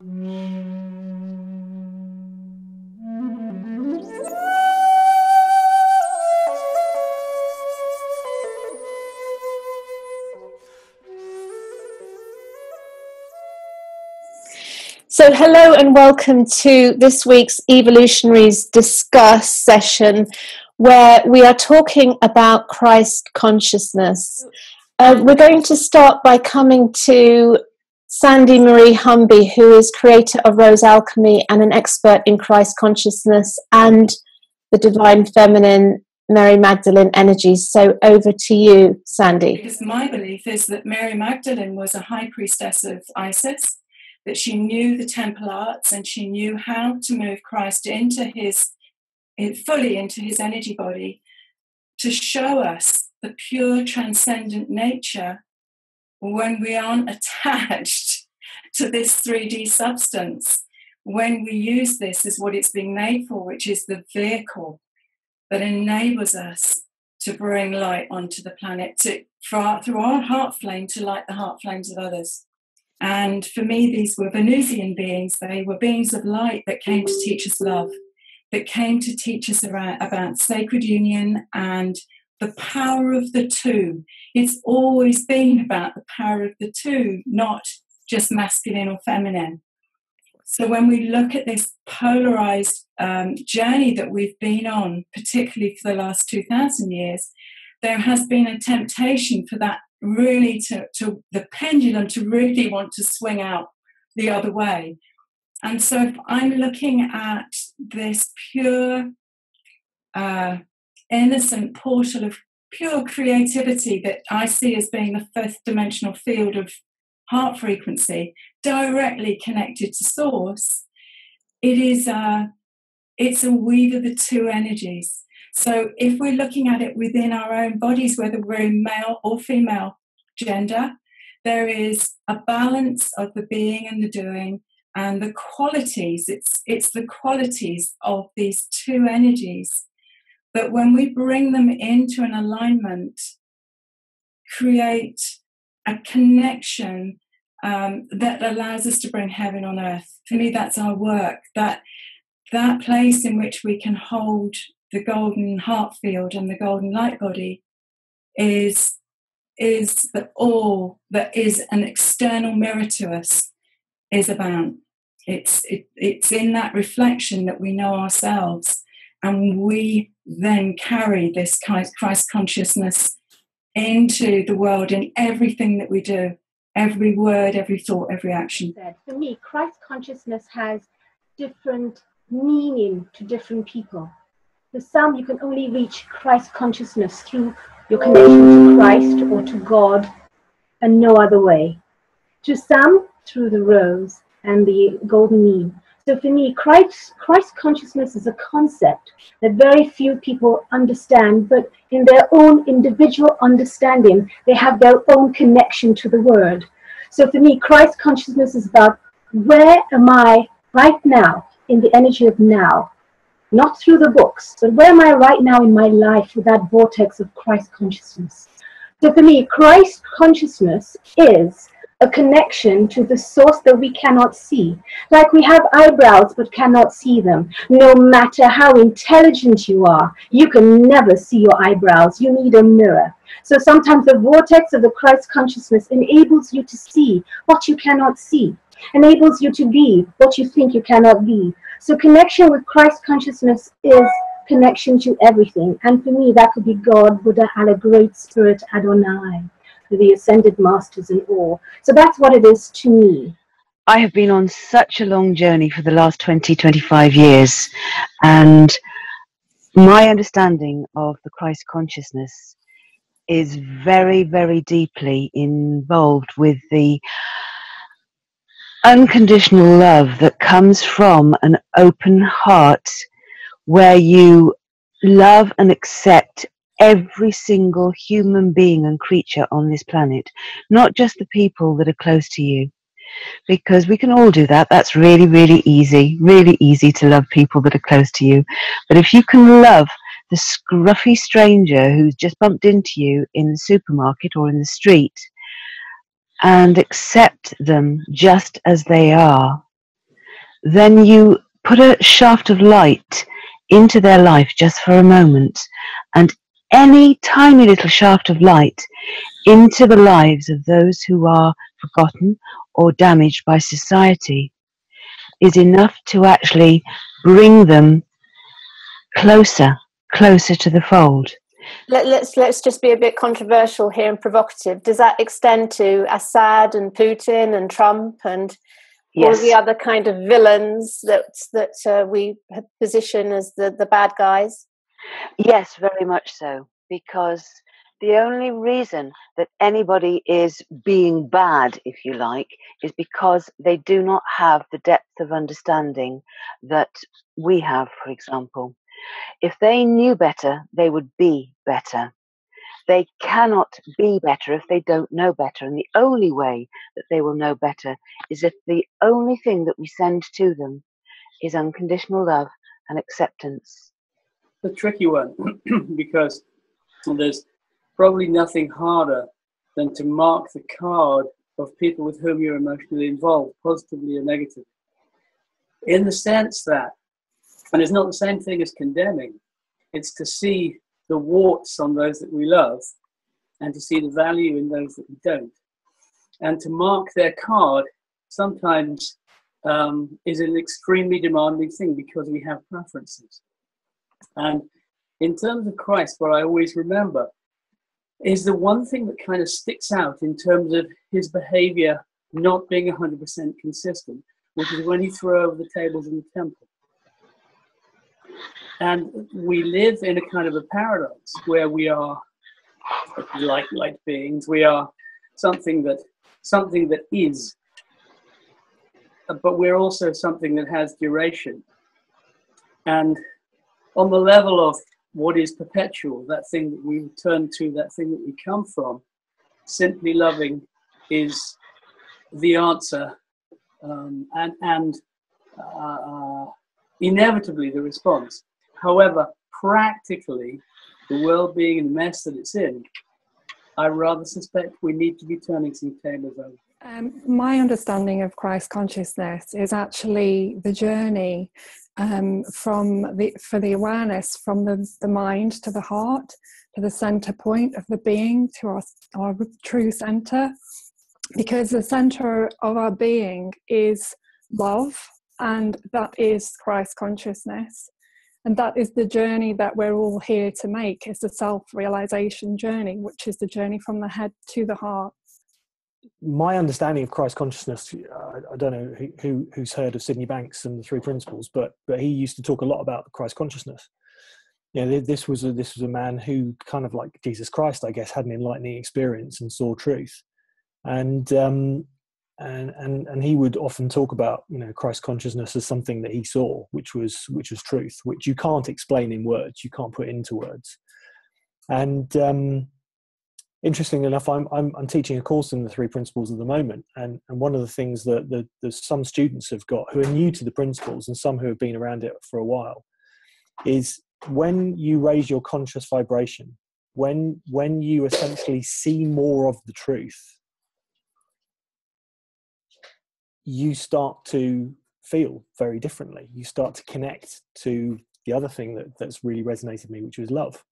So hello and welcome to this week's Evolutionaries Discuss session, where we are talking about Christ consciousness. We're going to start by coming to Sandy Marie Humby, who is creator of Rose Alchemy and an expert in Christ consciousness and the divine feminine Mary Magdalene energies. So over to you, Sandy. Because my belief is that Mary Magdalene was a high priestess of Isis, that she knew the temple arts and she knew how to move Christ fully into his energy body to show us the pure transcendent nature when we aren't attached to this 3D substance, when we use this as what it's being made for, which is the vehicle that enables us to bring light onto the planet, through our heart flame, to light the heart flames of others. And for me, these were Venusian beings. They were beings of light that came to teach us love, that came to teach us about sacred union and the power of the two. It's always been about the power of the two, not just masculine or feminine. So when we look at this polarized journey that we've been on, particularly for the last 2,000 years, there has been a temptation for that really to the pendulum to really want to swing out the other way. And so if I'm looking at this pure, innocent portal of pure creativity that I see as being the fifth dimensional field of heart frequency, directly connected to source, it's a weave of the two energies. So if we're looking at it within our own bodies, whether we're in male or female gender, there is a balance of the being and the doing and the qualities. It's the qualities of these two energies that when we bring them into an alignment, create a connection that allows us to bring heaven on earth. For me, that's our work, that place in which we can hold the golden heart field and the golden light body is that all that is an external mirror to us is about. It's in that reflection that we know ourselves, and we then carry this Christ consciousness into the world in everything that we do, every word, every thought, every action. For me, Christ consciousness has different meaning to different people. For some, you can only reach Christ consciousness through your connection to Christ or to God and no other way. To some, through the rose and the golden mean. So for me, Christ consciousness is a concept that very few people understand, but in their own individual understanding, they have their own connection to the word. So for me, Christ consciousness is about where am I right now in the energy of now? Not through the books, but where am I right now in my life with that vortex of Christ consciousness? So for me, Christ consciousness is a connection to the source that we cannot see. Like we have eyebrows but cannot see them. No matter how intelligent you are, you can never see your eyebrows. You need a mirror. So sometimes the vortex of the Christ consciousness enables you to see what you cannot see, enables you to be what you think you cannot be. So connection with Christ consciousness is connection to everything. And for me, that could be God, Buddha, Allah, Great Spirit, Adonai, the ascended masters and all. So that's what it is to me. I have been on such a long journey for the last 25 years. And my understanding of the Christ consciousness is very, very deeply involved with the unconditional love that comes from an open heart where you love and accept every single human being and creature on this planet, not just the people that are close to you, because we can all do that. That's really, really easy to love people that are close to you. But if you can love the scruffy stranger who's just bumped into you in the supermarket or in the street and accept them just as they are, then you put a shaft of light into their life just for a moment, and any tiny little shaft of light into the lives of those who are forgotten or damaged by society is enough to actually bring them closer to the fold. Let's just be a bit controversial here and provocative. Does that extend to Assad and Putin and Trump and all the other kind of villains that we position as the bad guys? Yes, very much so, because the only reason that anybody is being bad, if you like, is because they do not have the depth of understanding that we have, for example. If they knew better, they would be better. They cannot be better if they don't know better. And the only way that they will know better is if the only thing that we send to them is unconditional love and acceptance. The tricky one, because there's probably nothing harder than to mark the card of people with whom you're emotionally involved, positively or negatively. In the sense that, and it's not the same thing as condemning, it's to see the warts on those that we love and to see the value in those that we don't. And to mark their card sometimes is an extremely demanding thing because we have preferences. And in terms of Christ, what I always remember is the one thing that kind of sticks out in terms of his behavior not being 100% consistent, which is when he threw over the tables in the temple. And we live in a kind of a paradox where we are like beings. We are something that is, but we're also something that has duration. And on the level of what is perpetual, that thing that we return to, that thing that we come from, simply loving is the answer, and inevitably the response. However, practically, the world being in the mess that it's in, I rather suspect we need to be turning some tables over. My understanding of Christ consciousness is actually the journey for the awareness from the mind to the heart, to the center point of the being, to our true center, because the center of our being is love, and that is Christ consciousness. And that is the journey that we're all here to make. It's the self-realization journey, which is the journey from the head to the heart. My understanding of Christ consciousness, I don't know who's heard of Sydney Banks and the Three Principles, but he used to talk a lot about Christ consciousness. You know, this was a man who, kind of like Jesus Christ, I guess, had an enlightening experience and saw truth, and he would often talk about, you know, Christ consciousness as something that he saw, which was truth, which you can't explain in words, you can't put into words. And interestingly enough, I'm teaching a course in the Three Principles at the moment, and one of the things that there's some students have got who are new to the principles and some who have been around it for a while, is when you raise your conscious vibration, when you essentially see more of the truth, you start to feel very differently. You start to connect to the other thing that's really resonated with me, which was love.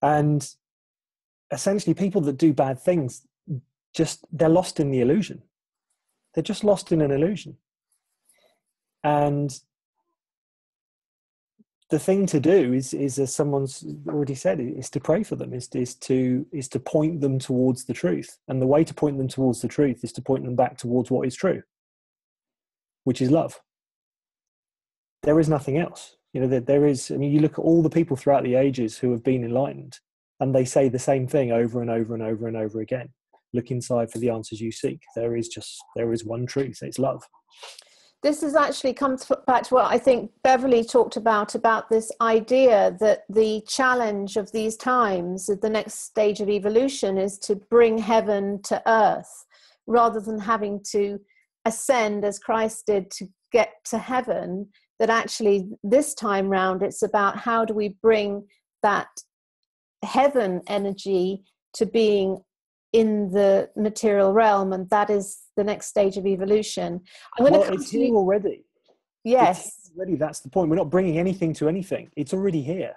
And essentially, people that do bad things, they're lost in the illusion. They're just lost in an illusion. And the thing to do is as someone's already said, is to pray for them, is to point them towards the truth. And the way to point them towards the truth is to point them back towards what is true, which is love. There is nothing else. You know, there is, I mean, you look at all the people throughout the ages who have been enlightened, and they say the same thing over and over and over and over again. Look inside for the answers you seek. There is one truth. It's love. This is actually comes back to what I think Beverley talked about this idea that the challenge of these times, the next stage of evolution, is to bring heaven to earth, rather than having to ascend as Christ did to get to heaven. That actually this time round, it's about how do we bring that heaven energy to being in the material realm, and that is the next stage of evolution. It's here already. Yes. Already, that's the point. We're not bringing anything to anything. It's already here,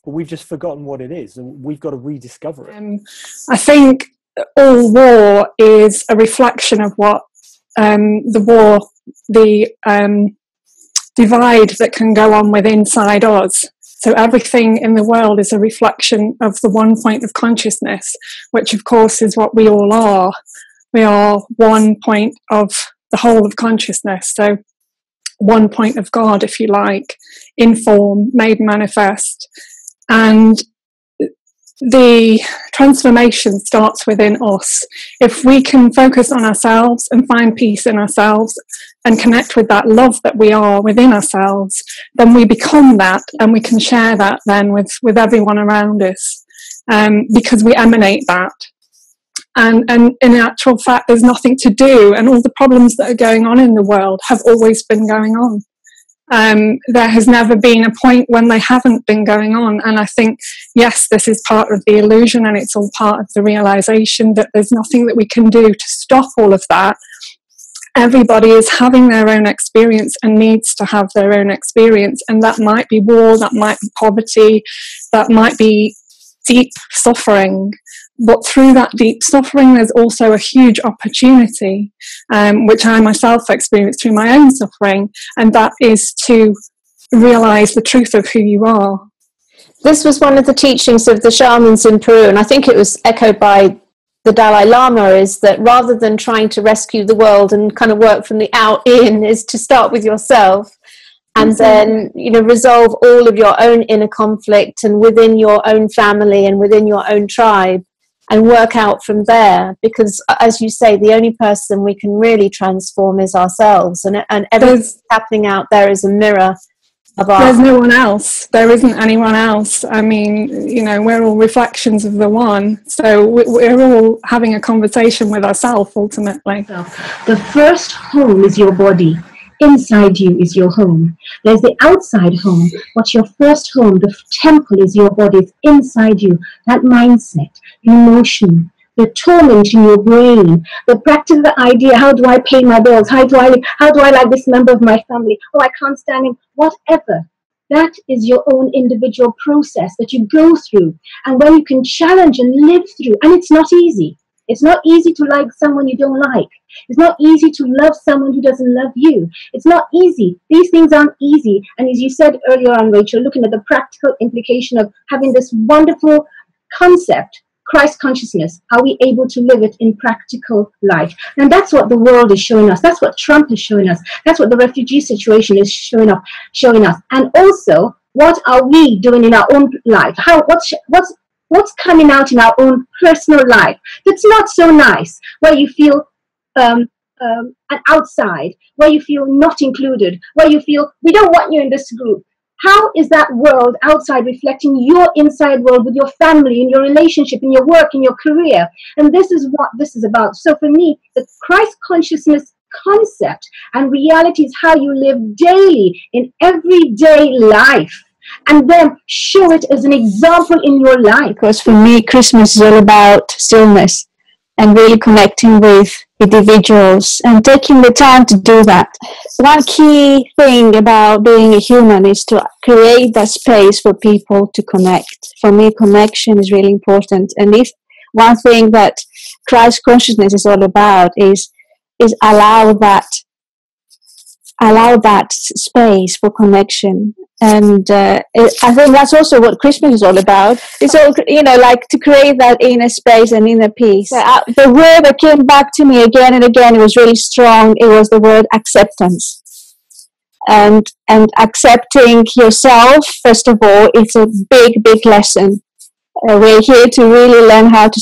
but we've just forgotten what it is, and we've got to rediscover it. I think all war is a reflection of what the divide that can go on with inside us. So everything in the world is a reflection of the one point of consciousness, which of course is what we all are. We are one point of the whole of consciousness. So one point of God, if you like, in form, made manifest. And the transformation starts within us. If we can focus on ourselves and find peace in ourselves and connect with that love that we are within ourselves, then we become that, and we can share that then with everyone around us, because we emanate that. And in actual fact, there's nothing to do, and all the problems that are going on in the world have always been going on. There has never been a point when they haven't been going on. And I think, yes, this is part of the illusion, and it's all part of the realization that there's nothing that we can do to stop all of that. Everybody is having their own experience and needs to have their own experience. And that might be war, that might be poverty, that might be deep suffering. But through that deep suffering, there's also a huge opportunity, which I myself experienced through my own suffering, and that is to realize the truth of who you are. This was one of the teachings of the shamans in Peru, and I think it was echoed by the Dalai Lama, is that rather than trying to rescue the world and kind of work from the out in, is to start with yourself. And then, resolve all of your own inner conflict and within your own family and within your own tribe, and work out from there. Because, as you say, the only person we can really transform is ourselves. And everything happening out there is a mirror of our... There's no one else. There isn't anyone else. I mean, we're all reflections of the one. So we're all having a conversation with ourselves, ultimately. The first home is your body. Inside you is your home. There's the outside home, but your first home, the temple, is your body. It's inside you. That mindset, the emotion, the torment in your brain, the practical idea, how do I pay my bills? How do I like this member of my family? Oh, I can't stand him. Whatever. That is your own individual process that you go through. And when you can challenge and live through, and it's not easy. It's not easy to like someone you don't like. It's not easy to love someone who doesn't love you. It's not easy. These things aren't easy. And as you said earlier on, Rachel, looking at the practical implication of having this wonderful concept, Christ consciousness, are we able to live it in practical life? And that's what the world is showing us. That's what Trump is showing us. That's what the refugee situation is showing us. And also, what are we doing in our own life? What's coming out in our own personal life that's not so nice, where you feel an outside, where you feel not included, where you feel we don't want you in this group. How is that world outside reflecting your inside world with your family, in your relationship, in your work, in your career? And this is what this is about. So for me, the Christ consciousness concept and reality is how you live daily in everyday life. And then show it as an example in your life. Because for me, Christmas is all about stillness and really connecting with individuals and taking the time to do that. One key thing about being a human is to create that space for people to connect. For me, connection is really important. And if one thing that Christ consciousness is all about is allow that space for connection. And I think that's also what Christmas is all about. It's all, like to create that inner space and inner peace. The word that came back to me again and again, it was really strong. It was the word acceptance. And accepting yourself, first of all, it's a big, big lesson. We're here to really learn how to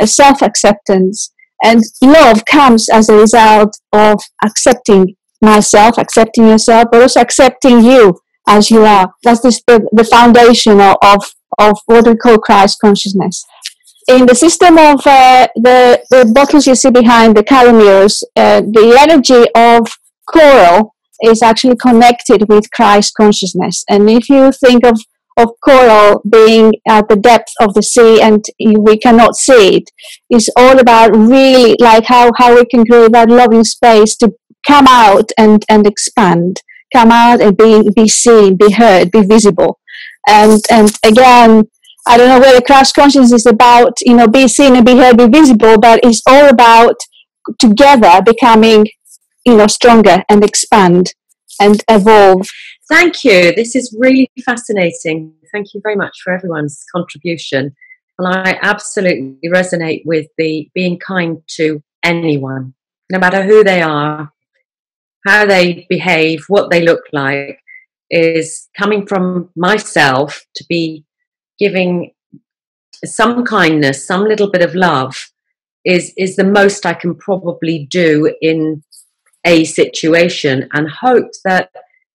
self-acceptance. And love comes as a result of accepting myself, accepting yourself, but also accepting you as you are. That's the foundation of what we call Christ consciousness. In the system of the bottles you see behind the caramelos, the energy of coral is actually connected with Christ consciousness. And if you think of of coral being at the depth of the sea and we cannot see it. It's all about really like how we can create that loving space to come out and expand, come out and be seen, be heard, be visible. And again, I don't know whether Christ consciousness is about, be seen and be heard, be visible, but it's all about together becoming, stronger and expand and evolve. Thank you. This is really fascinating. Thank you very much for everyone's contribution. And I absolutely resonate with the being kind to anyone, no matter who they are, how they behave, what they look like, is coming from myself to be giving some kindness, some little bit of love is the most I can probably do in a situation, and hope that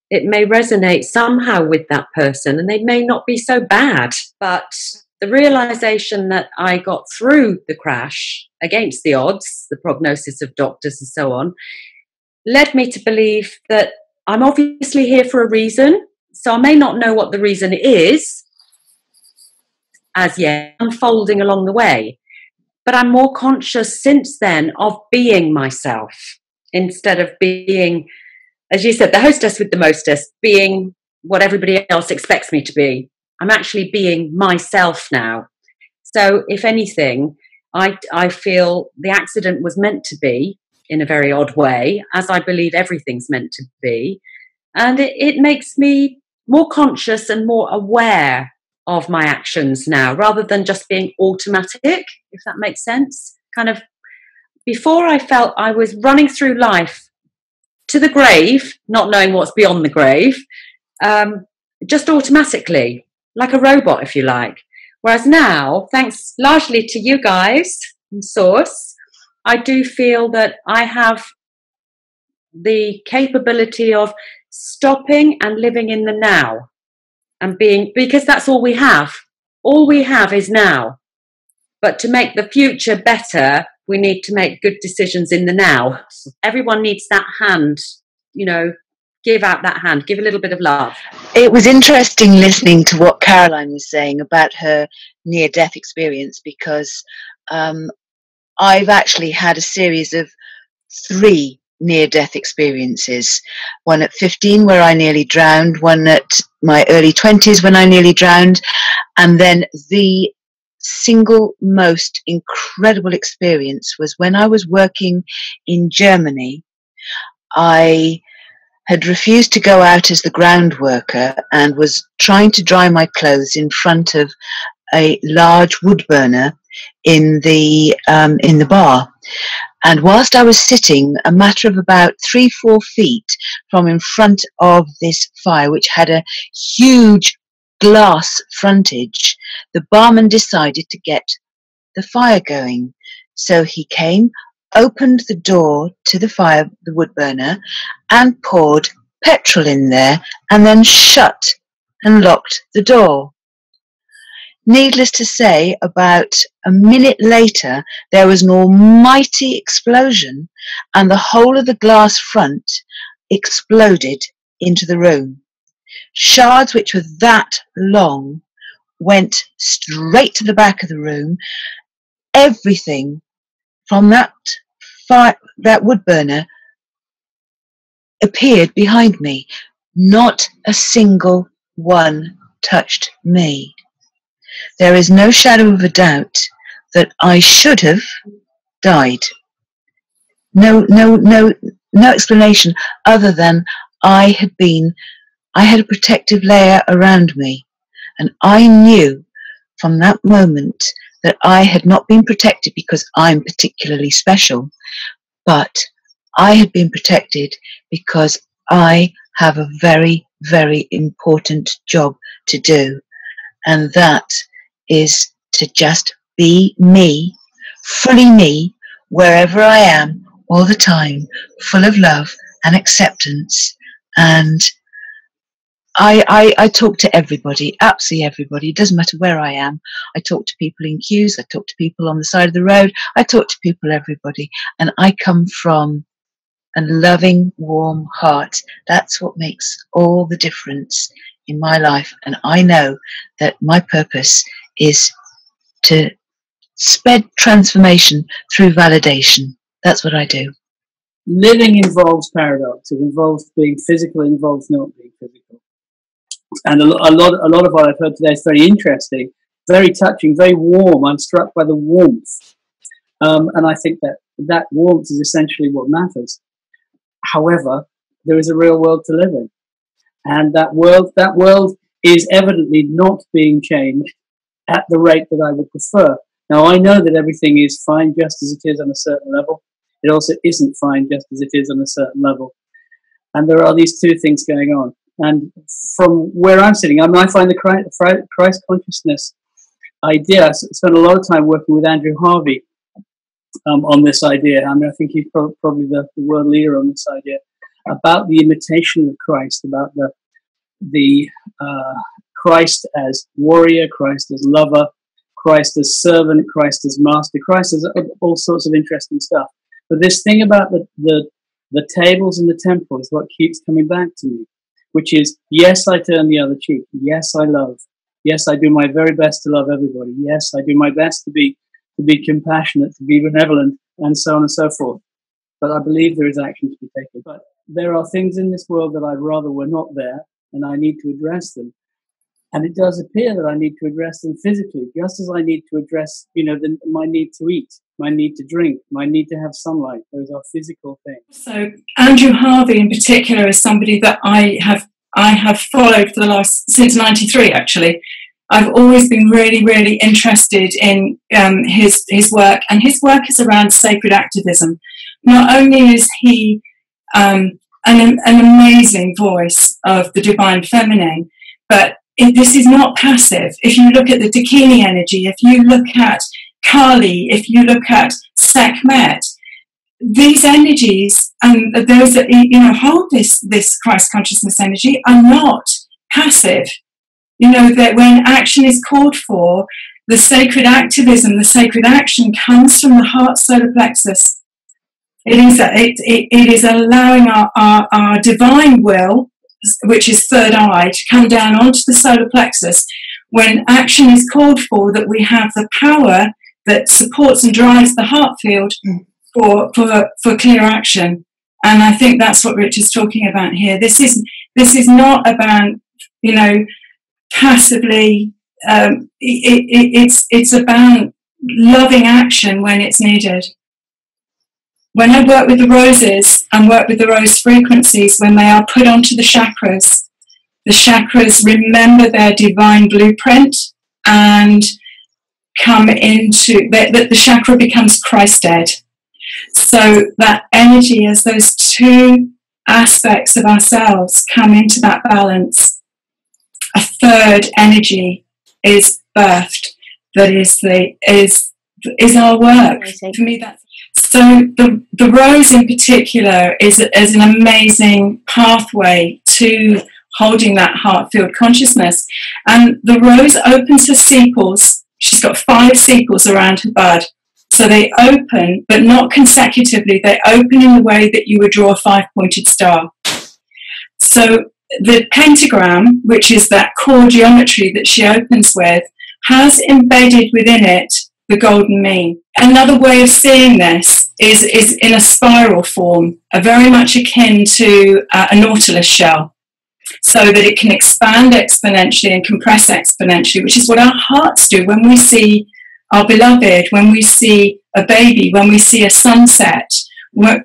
it may resonate somehow with that person and they may not be so bad. But the realization that I got through the crash against the odds, the prognosis of doctors and so on, led me to believe that I'm obviously here for a reason. So I may not know what the reason is as yet, unfolding along the way, but I'm more conscious since then of being myself instead of being, as you said, the hostess with the mostess, being what everybody else expects me to be. I'm actually being myself now. So if anything, I feel the accident was meant to be in a very odd way, as I believe everything's meant to be. And it makes me more conscious and more aware of my actions now, rather than just being automatic, if that makes sense. Kind of before, I felt I was running through life to the grave, not knowing what's beyond the grave, just automatically, like a robot, if you like. Whereas now, thanks largely to you guys and Source, I do feel that I have the capability of stopping and living in the now. And being, because that's all we have. All we have is now. But to make the future better, we need to make good decisions in the now. Everyone needs that hand, give out that hand, give a little bit of love. It was interesting listening to what Caroline was saying about her near-death experience, because I've actually had a series of 3 near-death experiences. One at 15 where I nearly drowned, one at my early 20s when I nearly drowned, and then the single most incredible experience was when I was working in Germany. I had refused to go out as the ground worker and was trying to dry my clothes in front of a large wood burner in the bar. And whilst I was sitting a matter of about 3-4 feet from in front of this fire, which had a huge glass frontage, the barman decided to get the fire going. So he came, opened the door to the fire, the wood burner, and poured petrol in there, and then shut and locked the door. Needless to say, about a minute later, there was an almighty explosion, and the whole of the glass front exploded into the room. Shards which were that long went straight to the back of the room. Everything from that wood burner appeared behind me. Not a single one touched me. There is no shadow of a doubt that I should have died. No explanation other than I had a protective layer around me, and I knew from that moment that I had not been protected because I'm particularly special, but I had been protected because I have a very, very important job to do, and that is to just be me, fully me, wherever I am, all the time, full of love and acceptance. And I talk to everybody, absolutely everybody. It doesn't matter where I am. I talk to people in queues. I talk to people on the side of the road. I talk to people, everybody. And I come from a loving, warm heart. That's what makes all the difference in my life, and I know that my purpose is to spread transformation through validation. That's what I do. Living involves paradox. It involves being physical, it involves not being physical. And a lot of what I've heard today is very interesting, very touching, very warm. I'm struck by the warmth. And I think that warmth is essentially what matters. However, there is a real world to live in. And that world is evidently not being changed at the rate that I would prefer. Now, I know that everything is fine just as it is on a certain level. It also isn't fine just as it is on a certain level. And there are these two things going on. And from where I'm sitting, I find the Christ consciousness idea. I spent a lot of time working with Andrew Harvey on this idea. I mean, I think he's probably the world leader on this idea about the imitation of Christ, about the Christ as warrior, Christ as lover, Christ as servant, Christ as master, Christ as all sorts of interesting stuff. But this thing about the tables in the temple is what keeps coming back to me, which is, yes, I turn the other cheek. Yes, I love. Yes, I do my very best to love everybody. Yes, I do my best to be compassionate, to be benevolent, and so on and so forth. But I believe there is action to be taken. But there are things in this world that I'd rather were not there, and I need to address them. And it does appear that I need to address them physically, just as I need to address, my need to eat, my need to drink, my need to have sunlight. Those are physical things. So Andrew Harvey in particular is somebody that I have followed since '93 actually. I've always been really, really interested in his work, and his work is around sacred activism. Not only is he an amazing voice of the divine feminine, but this is not passive. If you look at the Dakini energy, if you look at Kali, if you look at Sekhmet, these energies and those that hold this Christ consciousness energy are not passive. That when action is called for, the sacred activism, the sacred action comes from the heart solar plexus. It is allowing our divine will, which is third eye, to come down onto the solar plexus. When action is called for, that we have the power that supports and drives the heart field for clear action. And I think that's what Richard's talking about here. This is not about, passively. It's about loving action when it's needed. When I work with the roses and work with the rose frequencies, when they are put onto the chakras remember their divine blueprint and come into the chakra becomes Christ-ed. So that energy, as those two aspects of ourselves come into that balance, a third energy is birthed. That is our work. For me, that's so. The rose in particular is an amazing pathway to holding that heart field consciousness. And the rose opens her sepals. She's got 5 sepals around her bud. So they open, but not consecutively. They open in the way that you would draw a 5-pointed star. So the pentagram, which is that core geometry that she opens with, has embedded within it the golden mean. Another way of seeing this is in a spiral form, very much akin to a nautilus shell, so that it can expand exponentially and compress exponentially, which is what our hearts do when we see our beloved, when we see a baby, when we see a sunset. When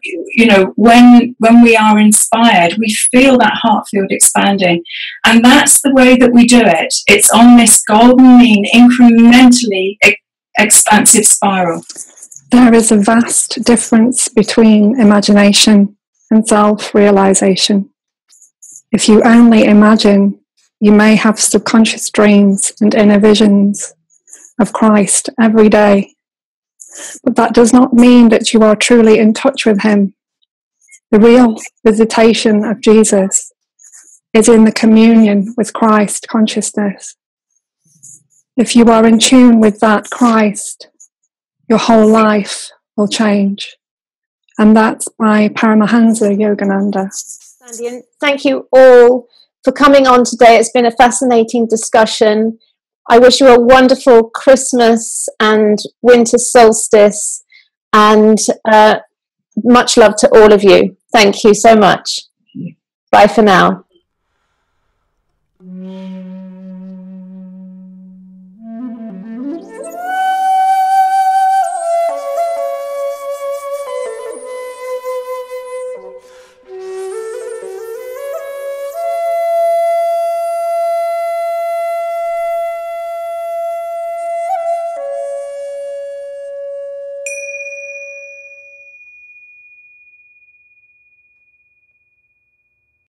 we are inspired, we feel that heart field expanding. And that's the way that we do it. It's on this golden mean, incrementally expansive spiral. There is a vast difference between imagination and self-realization. If you only imagine, you may have subconscious dreams and inner visions of Christ every day. But that does not mean that you are truly in touch with him. The real visitation of Jesus is in the communion with Christ consciousness. If you are in tune with that Christ, your whole life will change. And that's by Paramahansa Yogananda. Sandy, and thank you all for coming on today. It's been a fascinating discussion. I wish you a wonderful Christmas and winter solstice, and much love to all of you. Thank you so much. Bye for now.